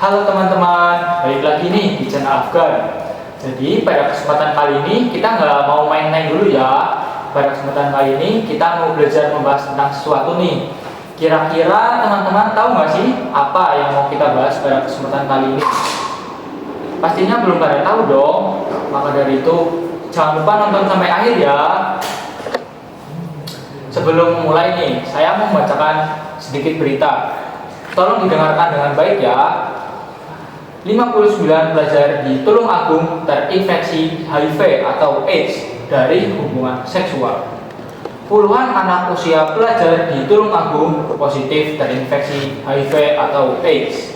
Halo teman-teman, balik lagi nih di channel Afgan. Jadi pada kesempatan kali ini kita nggak mau main-main dulu ya. Pada kesempatan kali ini kita mau belajar membahas tentang sesuatu nih. Kira-kira teman-teman tahu nggak sih apa yang mau kita bahas pada kesempatan kali ini? Pastinya belum pada tahu dong. Maka dari itu jangan lupa nonton sampai akhir ya. Sebelum mulai nih, saya mau membacakan sedikit berita. Tolong didengarkan dengan baik ya. 59 pelajar di Tulung Agung terinfeksi HIV atau AIDS dari hubungan seksual. Puluhan anak usia pelajar di Tulung Agung positif terinfeksi HIV atau AIDS.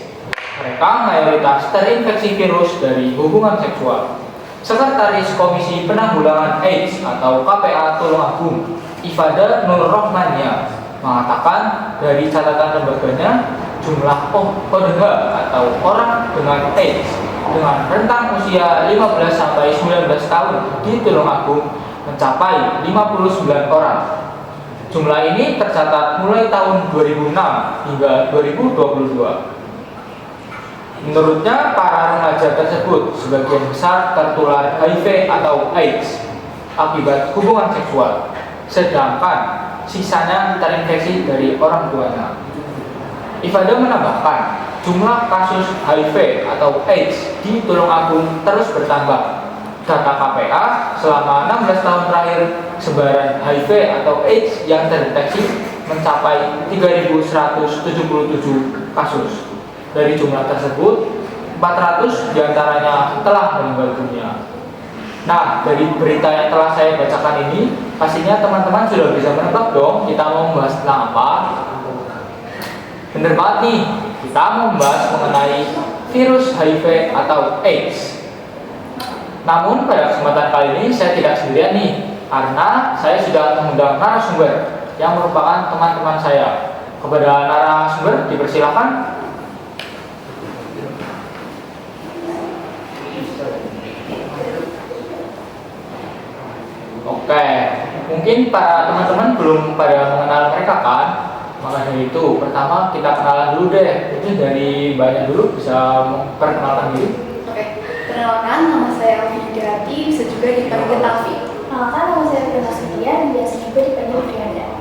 Mereka mayoritas terinfeksi virus dari hubungan seksual. Sekretaris Komisi Penanggulangan AIDS atau KPA Tulung Agung, Ifada Nur Rohmania, mengatakan dari catatan lembaganya, jumlah ODH atau orang dengan AIDS dengan rentang usia 15 sampai 19 tahun di Tulung Agung mencapai 59 orang. Jumlah ini tercatat mulai tahun 2006 hingga 2022. Menurutnya, para remaja tersebut sebagian besar tertular HIV atau AIDS akibat hubungan seksual, sedangkan sisanya terinfeksi dari orang tuanya. Ifada menambahkan, jumlah kasus HIV atau AIDS di Tulung Agung terus bertambah. Data KPA, selama 16 tahun terakhir, sebaran HIV atau AIDS yang terdeteksi mencapai 3.177 kasus. Dari jumlah tersebut, 400 diantaranya telah meninggal dunia. Nah, dari berita yang telah saya bacakan ini, pastinya teman-teman sudah bisa menebak dong kita mau membahas tentang apa. Bener banget nih, kita mau membahas mengenai virus HIV atau AIDS. Namun pada kesempatan kali ini saya tidak sendirian nih, karena saya sudah mengundang narasumber yang merupakan teman-teman saya. Kepada narasumber dipersilakan. Oke, mungkin para teman-teman belum pada mengenal mereka kan? Maka dari itu, pertama kita kenalan dulu deh. Itu dari banyak dulu, bisa memperkenalkan diri. Oke, perkenalkan, nama saya Alfi Dirati, bisa juga dipanggil Alfi. Perkenalkan, nama saya Fiona Setia, biasa juga dipanggil Fianda.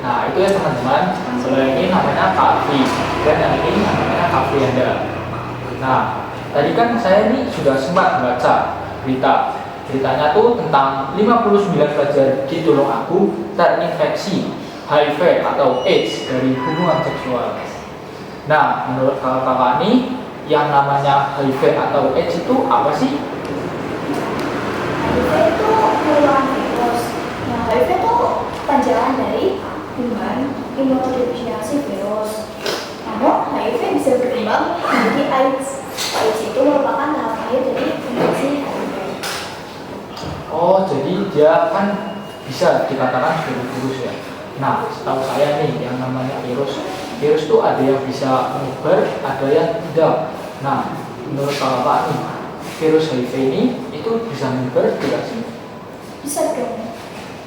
Nah, itu ya teman-teman. Kalau ini namanya Kak Alfi, dan yang ini namanya Kak Fianda. Nah, tadi kan saya nih sudah sempat membaca berita. Beritanya tuh tentang 59 pelajar di Tulung Agung terinfeksi HIV atau AIDS dari hubungan seksual. Nah, menurut kakak-kakak nih, yang namanya HIV atau AIDS itu apa sih? HIV itu merupakan virus. Nah, HIV itu panjangan dari human immunodeficiency virus. Namun, HIV bisa berkembang menjadi AIDS. AIDS itu merupakan tahap akhir dari infeksi HIV. Oh, jadi dia kan bisa dikatakan sebagai virus ya. Nah, setahu saya nih, yang namanya virus itu ada yang bisa menyebar, ada yang tidak. Nah, menurut kakak nih, virus HIV ini itu bisa menyebar tidak sih? Bisa dong.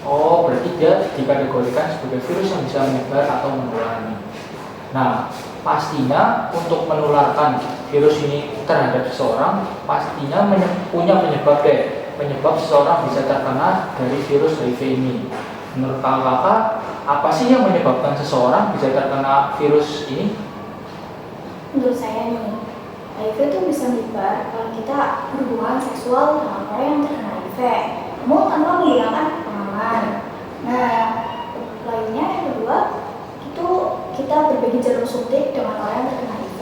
Oh, berarti dia dikategorikan sebagai virus yang bisa menyebar atau menular. Nah, pastinya untuk menularkan virus ini terhadap seseorang, pastinya punya penyebab penyebab seseorang bisa terkena dari virus HIV ini. Menurut kakak, apa sih yang menyebabkan seseorang bisa terkena virus ini? Menurut saya nih, HIV itu bisa menyebar kalau kita berhubungan seksual dengan orang yang terkena HIV, namun tanpa menggunakan pengaman. Nah, lainnya yang kedua, itu kita berbagi jarum suntik dengan orang yang terkena HIV.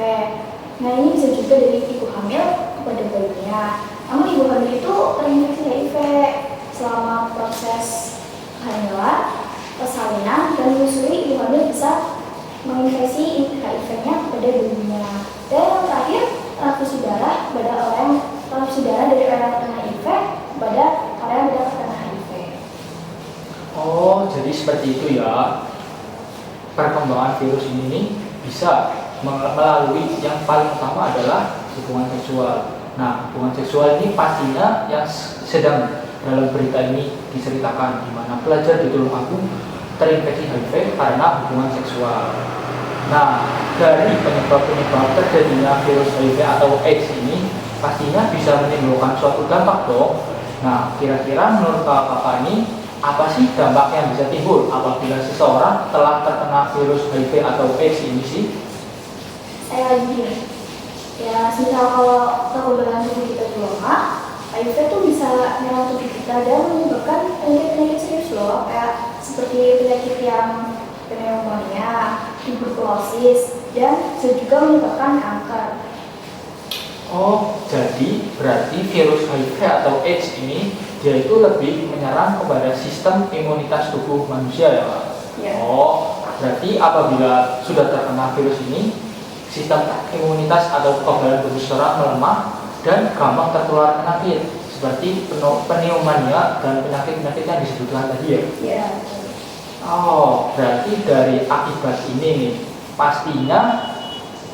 Nah, ini bisa juga dari ibu hamil kepada bayinya. Namun ibu hamil itu terinfeksi HIV selama proses kehamilan, persalinan, dan menyusui, ibu hamil bisa menginfeksi HIV-nya kepada bayinya. Dan yang terakhir, transfusi darah dari orang yang terkena HIV kepada orang yang tidak terkena HIV. Oh, jadi seperti itu ya. Perkembangan virus ini nih bisa melalui yang paling utama adalah hubungan seksual. Nah, hubungan seksual ini pastinya yang sedang dalam berita ini diceritakan, di mana pelajar di Tulung Agung terinfeksi HIV karena hubungan seksual. Nah, dari penyebab-penyebab terjadinya virus HIV atau AIDS ini pastinya bisa menimbulkan suatu dampak dong. Nah, kira-kira menurut kakak ini apa sih dampak yang bisa timbul apabila seseorang telah terkena virus HIV atau AIDS ini sih? Saya lagi gini, ya misal kalau kekebalan tubuh kita lemah, HIV tuh bisa menyerang tubuh kita dan menyebabkan penyakit-penyakit serius loh, kayak seperti penyakit yang pneumonia, tuberkulosis, dan bisa juga menyebabkan kanker. Oh, jadi berarti virus HIV atau AIDS ini dia itu lebih menyerang kepada sistem imunitas tubuh manusia ya, Pak? Ya. Oh, berarti apabila sudah terkena virus ini, sistem imunitas atau kekebalan tubuh seseorang melemah dan gampang tertular penyakit seperti pneumonia dan penyakit-penyakit yang disebutkan tadi ya? Ya. Oh, berarti dari akibat ini nih, pastinya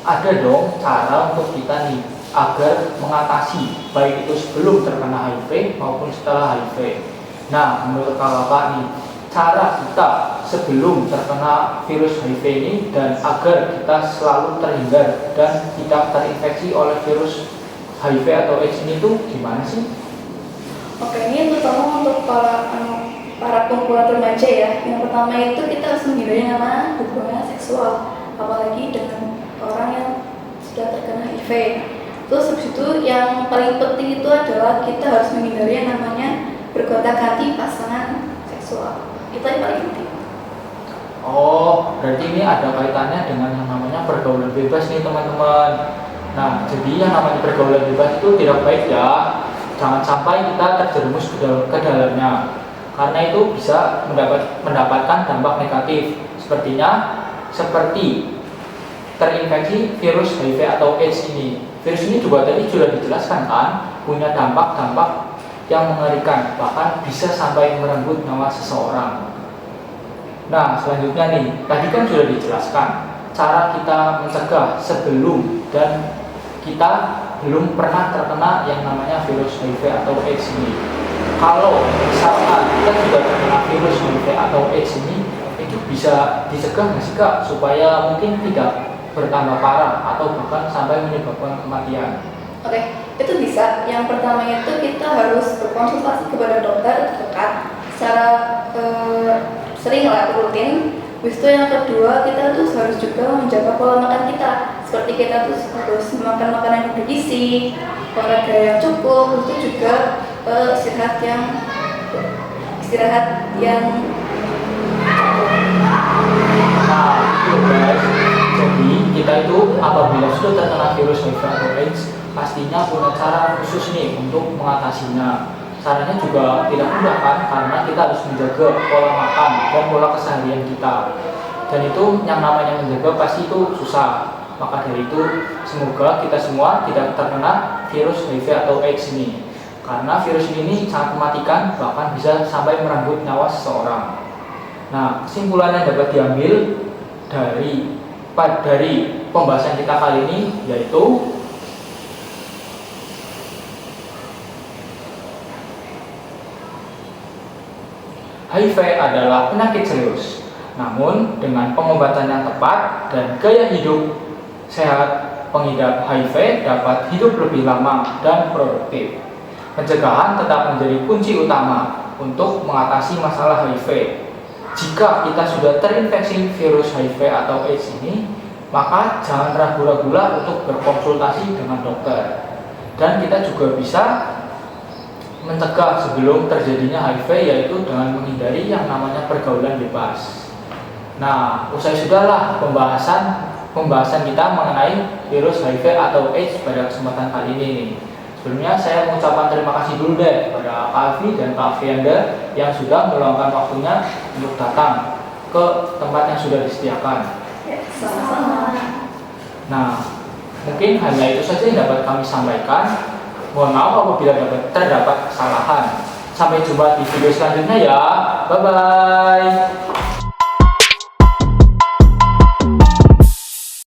ada dong cara untuk kita nih agar mengatasi baik itu sebelum terkena HIV maupun setelah HIV. Nah, menurut kakak nih, cara kita sebelum terkena virus HIV ini dan agar kita selalu terhindar dan tidak terinfeksi oleh virus HIV atau AIDS ini tuh gimana sih? Oke, ini terutama untuk para perempuan remaja ya. Yang pertama itu kita harus menghindari yang namanya hubungan seksual, apalagi dengan orang yang sudah terkena HIV. Terus habis itu yang paling penting itu adalah kita harus menghindari yang namanya bergonta-ganti pasangan seksual. Itu yang paling penting. Oh, berarti ini ada kaitannya dengan yang namanya pergaulan bebas nih teman-teman. Nah, jadi yang namanya pergaulan bebas itu tidak baik ya. Jangan sampai kita terjerumus ke dalamnya, karena itu bisa mendapatkan dampak negatif. Seperti terinfeksi virus HIV atau AIDS ini. Virus ini juga tadi sudah dijelaskan kan, punya dampak-dampak yang mengerikan, bahkan bisa sampai merenggut nyawa seseorang. Nah, selanjutnya nih, tadi kan sudah dijelaskan cara kita mencegah sebelum dan kita belum pernah terkena yang namanya virus HIV atau AIDS ini. Kalau misalkan kita sudah terkena virus HIV atau AIDS ini, itu bisa dicegah nggak sih Kak, supaya mungkin tidak bertambah parah atau bahkan sampai menyebabkan kematian? Oke, itu bisa. Yang pertama itu kita harus berkonsultasi kepada dokter terdekat secara sering lah, rutin. Habis itu yang kedua, kita tuh harus juga menjaga pola makan kita. Seperti kita tuh harus makan makanan yang bergizi, olahraga yang cukup, itu juga istirahat yang Nah, itu guys. Jadi kita itu apabila sudah terkena virus HIV atau AIDS, pastinya punya cara khusus nih untuk mengatasinya. Caranya juga tidak mudah kan, karena kita harus menjaga pola makan dan pola keseharian kita. Dan itu yang namanya menjaga pasti itu susah. Maka dari itu semoga kita semua tidak terkena virus HIV atau AIDS ini. Karena virus ini sangat mematikan, bahkan bisa sampai merenggut nyawa seseorang. Nah, kesimpulan yang dapat diambil dari pembahasan kita kali ini yaitu HIV adalah penyakit serius, namun dengan pengobatan yang tepat dan gaya hidup sehat, pengidap HIV dapat hidup lebih lama dan produktif. Pencegahan tetap menjadi kunci utama untuk mengatasi masalah HIV. Jika kita sudah terinfeksi virus HIV atau AIDS ini, maka jangan ragu-ragu untuk berkonsultasi dengan dokter. Dan kita juga bisa mencegah sebelum terjadinya HIV, yaitu dengan menghindari yang namanya pergaulan bebas. Nah, usai sudahlah pembahasan kita mengenai virus HIV atau AIDS pada kesempatan kali ini. Sebelumnya saya mengucapkan terima kasih dulu deh kepada Kak Afi dan Kak Fianda yang sudah meluangkan waktunya untuk datang ke tempat yang sudah disediakan. ya, sama-sama. Nah, mungkin hanya itu saja yang dapat kami sampaikan. Mohon maaf apabila terdapat kesalahan. Sampai jumpa di video selanjutnya ya. Bye-bye.